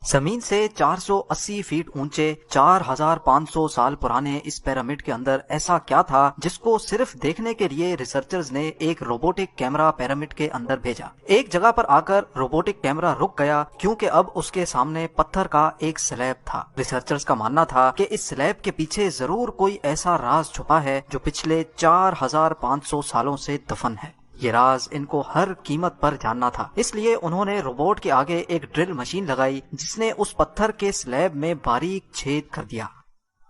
जमीन से 480 फीट ऊंचे 4500 साल पुराने इस पिरामिड के अंदर ऐसा क्या था जिसको सिर्फ देखने के लिए रिसर्चर्स ने एक रोबोटिक कैमरा पिरामिड के अंदर भेजा। एक जगह पर आकर रोबोटिक कैमरा रुक गया क्योंकि अब उसके सामने पत्थर का एक स्लैब था। रिसर्चर्स का मानना था कि इस स्लैब के पीछे जरूर कोई ऐसा राज छुपा है जो पिछले 4500 सालों से दफन है। ये राज इनको हर कीमत पर जानना था, इसलिए उन्होंने रोबोट के आगे एक ड्रिल मशीन लगाई जिसने उस पत्थर के स्लैब में बारीक छेद कर दिया।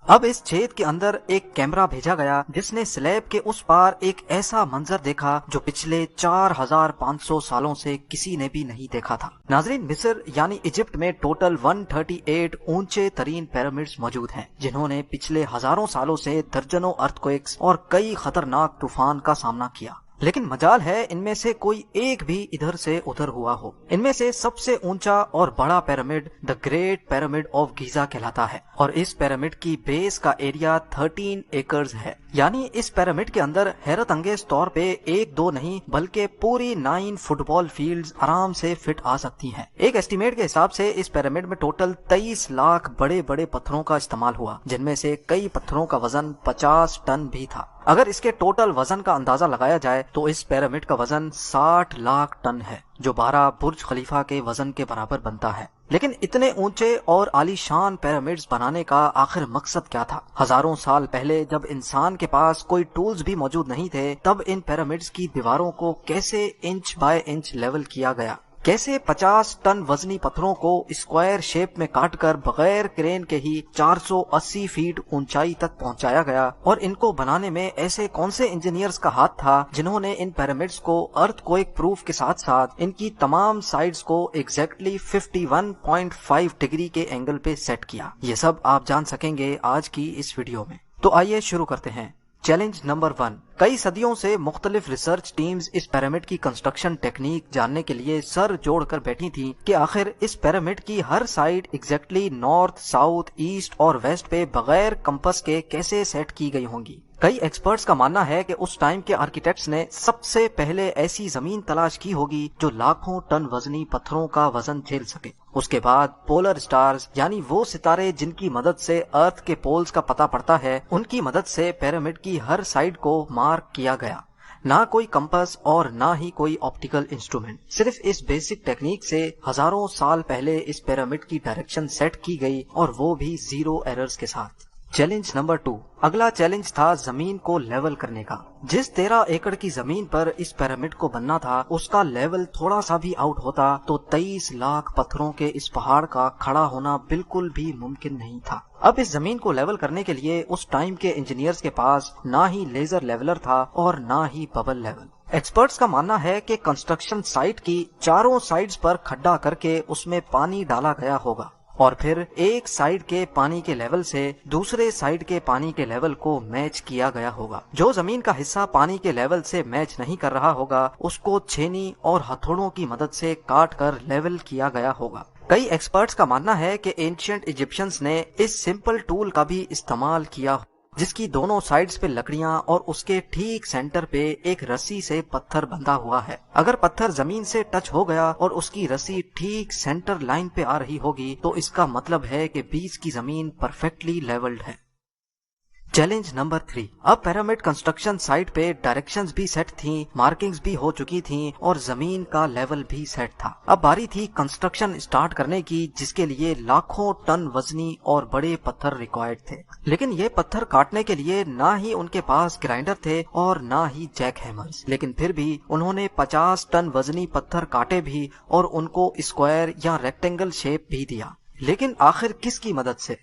अब इस छेद के अंदर एक कैमरा भेजा गया जिसने स्लैब के उस पार एक ऐसा मंजर देखा जो पिछले 4500 सालों से किसी ने भी नहीं देखा था। नाजरीन, मिस्र यानी इजिप्ट में टोटल 138 ऊंचे तरीन पिरामिड्स मौजूद हैं जिन्होंने पिछले हजारों सालों से दर्जनों अर्थक्वेक्स और कई खतरनाक तूफान का सामना किया। लेकिन मजाल है इनमें से कोई एक भी इधर से उधर हुआ हो। इनमें से सबसे ऊंचा और बड़ा pyramid the great pyramid of Giza कहलाता है और इस पिरामिड की बेस का एरिया 13 एकर्स है। यानी इस पिरामिड के अंदर हैरत अंगेज तौर पे एक दो नहीं बल्कि पूरी 9 फुटबॉल फील्ड्स आराम से फिट आ सकती हैं। एक एस्टीमेट के हिसाब से इस पिरामिड में टोटल 23 लाख बड़े बड़े पत्थरों का इस्तेमाल हुआ, जिनमें से कई पत्थरों का वजन 50 टन भी था। अगर इसके टोटल वजन का अंदाजा लगाया जाए तो इस पिरामिड का वजन 60 लाख टन है, जो 12 बुर्ज खलीफा के वजन के बराबर बनता है। लेकिन इतने ऊंचे और आलीशान पिरामिड्स बनाने का आखिर मकसद क्या था? हजारों साल पहले जब इंसान के पास कोई टूल्स भी मौजूद नहीं थे, तब इन पिरामिड्स की दीवारों को कैसे इंच बाय इंच लेवल किया गया? कैसे 50 टन वजनी पत्थरों को स्क्वायर शेप में काटकर बगैर क्रेन के ही 480 फीट ऊंचाई तक पहुंचाया गया? और इनको बनाने में ऐसे कौन से इंजीनियर्स का हाथ था जिन्होंने इन पिरामिड्स को अर्थक्वेक प्रूफ के साथ साथ इनकी तमाम साइड्स को एग्जैक्टली 51.5 डिग्री के एंगल पे सेट किया? ये सब आप जान सकेंगे आज की इस वीडियो में। तो आइए शुरू करते हैं। Challenge number 1। कई सदियों से मुख्तलिफ रिसर्च टीम्स इस पिरामिड की कंस्ट्रक्शन टेक्निक जानने के लिए सर जोड़कर बैठी थी कि आखिर इस पिरामिड की हर side exactly north, south, east और वेस्ट पे बगैर कंपास के कैसे सेट की गई होंगी। कई एक्सपर्ट्स का मानना है कि उस टाइम के आर्किटेक्ट्स ने सबसे पहले ऐसी जमीन तलाश की होगी जो लाखों टन वजनी पत्थरों का वजन झेल सके। उसके बाद पोलर स्टार्स यानी वो सितारे जिनकी मदद से अर्थ के पोल्स का पता पड़ता है, उनकी मदद से पिरामिड की हर साइड को मार्क किया गया। ना कोई कंपास और ना ही कोई ऑप्टिकल इंस्ट्रूमेंट, सिर्फ इस बेसिक टेक्निक से हजारों साल पहले इस पिरामिड की डायरेक्शन सेट की गई और वो भी 0 एरर्स के साथ। Challenge number 2। अगला चैलेंज था जमीन को लेवल करने का। जिस 13 एकड़ की जमीन पर इस पिरामिड को बनना था, उसका लेवल थोड़ा सा भी आउट होता तो 23 लाख पत्थरों के इस पहाड़ का खड़ा होना बिल्कुल भी मुमकिन नहीं था। अब इस जमीन को लेवल करने के लिए उस टाइम के इंजीनियर्स के पास ना ही लेजर लेवलर था और ना ही बबल लेवल। एक्सपर्ट्स का मानना है कि कंस्ट्रक्शन साइट की चारों साइड्स पर खड्डा करके उसमें पानी डाला गया होगा और फिर एक साइड के पानी के लेवल से दूसरे साइड के पानी के लेवल को मैच किया गया होगा। जो जमीन का हिस्सा पानी के लेवल से मैच नहीं कर रहा होगा, उसको छेनी और हथौड़ों की मदद से काट कर लेवल किया गया होगा। कई एक्सपर्ट्स का मानना है कि एंशिएंट इजिप्शियंस ने इस सिंपल टूल का भी इस्तेमाल किया, जिसकी दोनों साइड्स पे लकड़ियां और उसके ठीक सेंटर पे एक रस्सी से पत्थर बंधा हुआ है। अगर पत्थर जमीन से टच हो गया और उसकी रस्सी ठीक सेंटर लाइन पे आ रही होगी तो इसका मतलब है कि बीच की जमीन परफेक्टली लेवल्ड है। Challenge number 3। अब पिरामिड कंस्ट्रक्शन साइट पे डायरेक्शंस भी सेट थी, मार्किंग्स भी हो चुकी थी और जमीन का लेवल भी सेट था। अब बारी थी कंस्ट्रक्शन स्टार्ट करने की, जिसके लिए लाखों टन वजनी और बड़े पत्थर रिक्वायर्ड थे। लेकिन ये पत्थर काटने के लिए ना ही उनके पास ग्राइंडर थे और ना ही जैक हैमर्स। लेकिन फिर भी उन्होंने 50 टन वजनी पत्थर काटे भी और उनको स्क्वायर या रेक्टेंगल शेप भी दिया। लेकिन आखिर किसकी मदद से?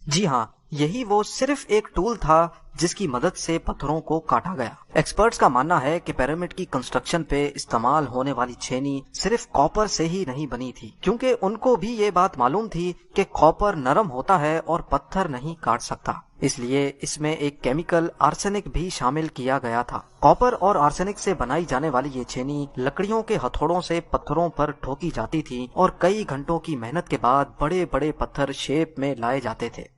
जी हाँ, यही वो सिर्फ एक टूल था जिसकी मदद से पत्थरों को काटा गया। एक्सपर्ट्स का मानना है कि पिरामिड की कंस्ट्रक्शन पे इस्तेमाल होने वाली छेनी सिर्फ कॉपर से ही नहीं बनी थी, क्योंकि उनको भी ये बात मालूम थी कि कॉपर नरम होता है और पत्थर नहीं काट सकता। इसलिए इसमें एक केमिकल आर्सेनिक भी शामिल किया गया था। कॉपर और आर्सेनिक से बनाई जाने वाली ये छेनी लकड़ियों के हथौड़ों से पत्थरों पर ठोकी जाती थी और कई घंटों की मेहनत के बाद बड़े बड़े पत्थर शेप में लाए जाते थे।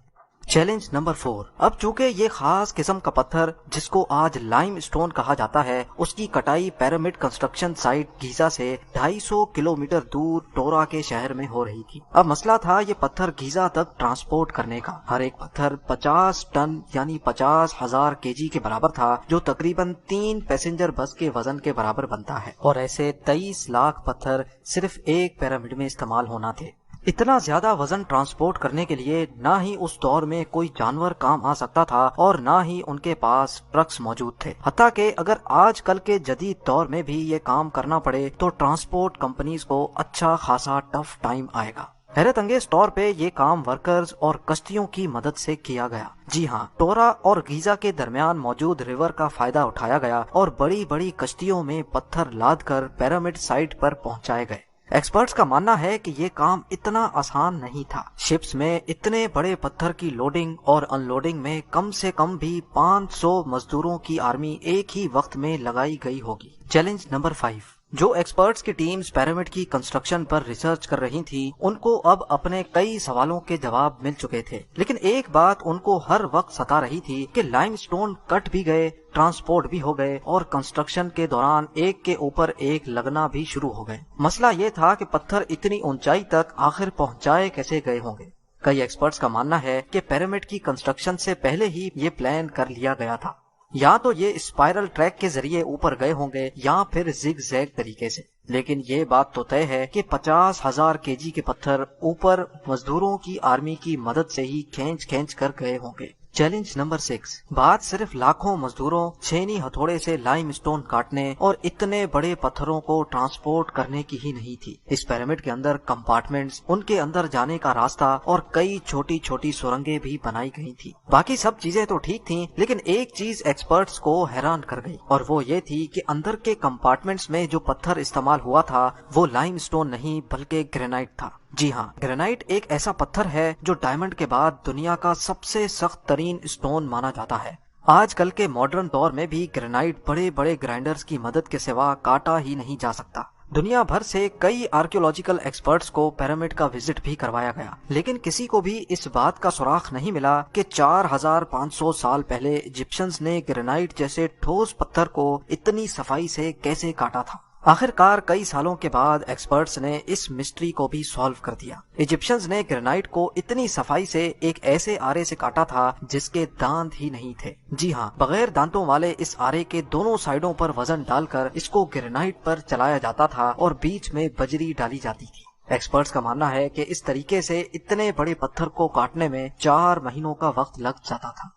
Challenge number 4۔ اب چونکہ یہ خاص قسم کا پتھر جس کو آج لائم اسٹون کہا جاتا ہے، اس کی کٹائی پیرامڈ کنسٹرکشن سائٹ گیزا سے 250 کلومیٹر دور ٹورا کے شہر میں ہو رہی تھی۔ اب مسئلہ تھا یہ پتھر گیزا تک ٹرانسپورٹ کرنے کا۔ ہر ایک پتھر 50 ٹن یعنی 50,000 kg کے برابر تھا، جو تقریباً 3 پیسنجر بس کے وزن کے برابر بنتا ہے، اور ایسے 23 لاکھ پتھر صرف ایک پیرامڈ میں استعمال ہونا تھے۔ اتنا زیادہ وزن ٹرانسپورٹ کرنے کے لیے نہ ہی اس دور میں کوئی جانور کام آ سکتا تھا اور نہ ہی ان کے پاس ٹرکس موجود تھے۔ حتیٰ کہ اگر آج کل کے جدید دور میں بھی یہ کام کرنا پڑے تو ٹرانسپورٹ کمپنیز کو اچھا خاصا ٹف ٹائم آئے گا۔ حیرت انگیز طور پہ یہ کام ورکرز اور کشتیوں کی مدد سے کیا گیا۔ جی ہاں، ٹورا اور گیزا کے درمیان موجود ریور کا فائدہ اٹھایا گیا اور بڑی بڑی کشتیوں میں پتھر لاد کر پیرامڈ سائٹ پر پہنچائے گئے۔ ایکسپرٹس کا ماننا ہے کہ یہ کام اتنا آسان نہیں تھا۔ شپس میں اتنے بڑے پتھر کی لوڈنگ اور ان لوڈنگ میں کم سے کم بھی 500 مزدوروں کی آرمی ایک ہی وقت میں لگائی گئی ہوگی۔ Challenge number 5۔ جو ایکسپرٹس کی ٹیمز پیرامڈ کی کنسٹرکشن پر ریسرچ کر رہی تھی، ان کو اب اپنے کئی سوالوں کے جواب مل چکے تھے، لیکن ایک بات ان کو ہر وقت ستا رہی تھی کہ لائم سٹون کٹ بھی گئے، ٹرانسپورٹ بھی ہو گئے اور کنسٹرکشن کے دوران ایک کے اوپر ایک لگنا بھی شروع ہو گئے۔ مسئلہ یہ تھا کہ پتھر اتنی اونچائی تک آخر پہنچائے کیسے گئے ہوں گے۔ کئی ایکسپرٹس کا ماننا ہے کہ پیرامڈ کی کنسٹرکشن سے پہلے ہی یہ پلان کر لیا گیا تھا، یا تو یہ اسپائرل ٹریک کے ذریعے اوپر گئے ہوں گے یا پھر زگ زیگ طریقے سے، لیکن یہ بات تو طے ہے کہ 50,000 kg کے پتھر اوپر مزدوروں کی آرمی کی مدد سے ہی کھینچ کر گئے ہوں گے۔ Challenge number 6۔ بات صرف لاکھوں مزدوروں چھینی ہتھوڑے سے لائم سٹون کاٹنے اور اتنے بڑے پتھروں کو ٹرانسپورٹ کرنے کی ہی نہیں تھی۔ اس پیرامڈ کے اندر کمپارٹمنٹس، ان کے اندر جانے کا راستہ اور کئی چھوٹی چھوٹی سرنگیں بھی بنائی گئی تھی۔ باقی سب چیزیں تو ٹھیک تھیں، لیکن ایک چیز ایکسپرٹس کو حیران کر گئی، اور وہ یہ تھی کہ اندر کے کمپارٹمنٹس میں جو پتھر استعمال ہوا تھا وہ لائم سٹون نہیں بلکہ گرینائٹ تھا۔ جی ہاں، گرینائٹ ایک ایسا پتھر ہے جو ڈائمنڈ کے بعد دنیا کا سب سے سخت ترین سٹون مانا جاتا ہے۔ آج کل کے ماڈرن دور میں بھی گرینائٹ بڑے بڑے گرائنڈرز کی مدد کے سوا کاٹا ہی نہیں جا سکتا۔ دنیا بھر سے کئی آرکیولوجیکل ایکسپرٹس کو پیرامڈ کا وزٹ بھی کروایا گیا، لیکن کسی کو بھی اس بات کا سراغ نہیں ملا کہ 4500 سال پہلے ایجپشنز نے گرینائٹ جیسے ٹھوس پتھر کو اتنی صفائی سے کیسے کاٹا تھا۔ آخر کار کئی سالوں کے بعد ایکسپرٹس نے اس مسٹری کو بھی سالو کر دیا۔ ایجپشنز نے گرینائٹ کو اتنی صفائی سے ایک ایسے آرے سے کاٹا تھا جس کے دانت ہی نہیں تھے۔ جی ہاں، بغیر دانتوں والے اس آرے کے دونوں سائڈوں پر وزن ڈال کر اس کو گرینائٹ پر چلایا جاتا تھا اور بیچ میں بجری ڈالی جاتی تھی۔ ایکسپرٹس کا ماننا ہے کہ اس طریقے سے اتنے بڑے پتھر کو کاٹنے میں 4 مہینوں کا وقت لگ جاتا تھا۔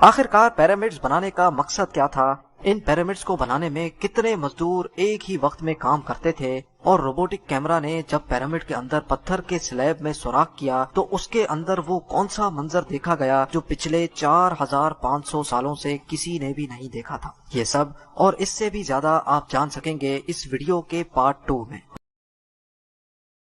آخر کار پیرامڈز بنانے کا مقصد کیا تھا؟ ان پیرامڈز کو بنانے میں کتنے مزدور ایک ہی وقت میں کام کرتے تھے؟ اور روبوٹک کیمرہ نے جب پیرامڈ کے اندر پتھر کے سلیب میں سوراخ کیا تو اس کے اندر وہ کون سا منظر دیکھا گیا جو پچھلے 4500 سالوں سے کسی نے بھی نہیں دیکھا تھا؟ یہ سب اور اس سے بھی زیادہ آپ جان سکیں گے اس ویڈیو کے پارٹ 2 میں۔